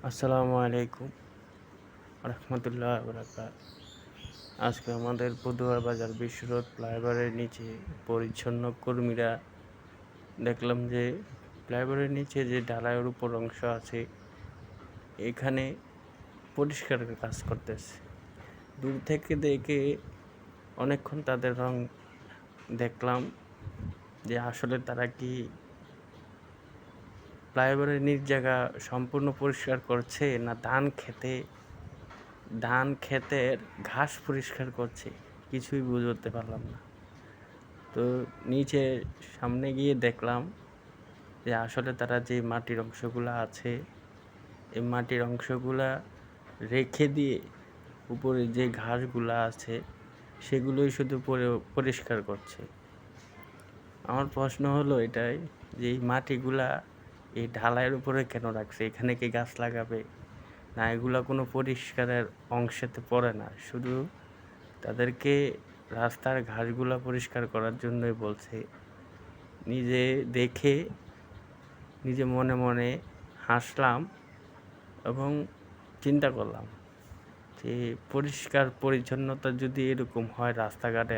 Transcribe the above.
আসসালামু আলাইকুম রহমতুল্লাহ বরকাত। আজকে আমাদের পদুয়ার বাজার বিশ্ব রোড ফ্লাইওভারের নিচে পরিচ্ছন্ন কর্মীরা দেখলাম যে ফ্লাইওভারের নিচে যে ঢালাইয়ের উপর অংশ আছে এখানে পরিষ্কারের কাজ করতেছে। দূর থেকে দেখে অনেকক্ষণ তাদের রং দেখলাম যে আসলে তারা কি ফ্লাইওভারের নিচ জায়গা সম্পূর্ণ পরিষ্কার করছে না ধান ক্ষেতের ঘাস পরিষ্কার করছে, কিছুই বুঝতে পারলাম না। তো নিচে সামনে গিয়ে দেখলাম যে আসলে তারা যে মাটির অংশগুলো আছে এই মাটির অংশগুলা রেখে দিয়ে উপরে যে ঘাসগুলো আছে সেগুলোই শুধু পরিষ্কার করছে। আমার প্রশ্ন হলো এটাই যে এই মাটিগুলা এই ঢালাইয়ের উপরে কেন রাখছে? এখানে কি গাছ লাগাবে? না, এগুলা কোনো পরিষ্কারের অংশেতে পড়ে না, শুধু তাদেরকে রাস্তার ঘাসগুলা পরিষ্কার করার জন্যই বলছে। নিজে দেখে নিজে মনে মনে হাসলাম এবং চিন্তা করলাম যে পরিষ্কার পরিচ্ছন্নতা যদি এরকম হয় রাস্তাঘাটে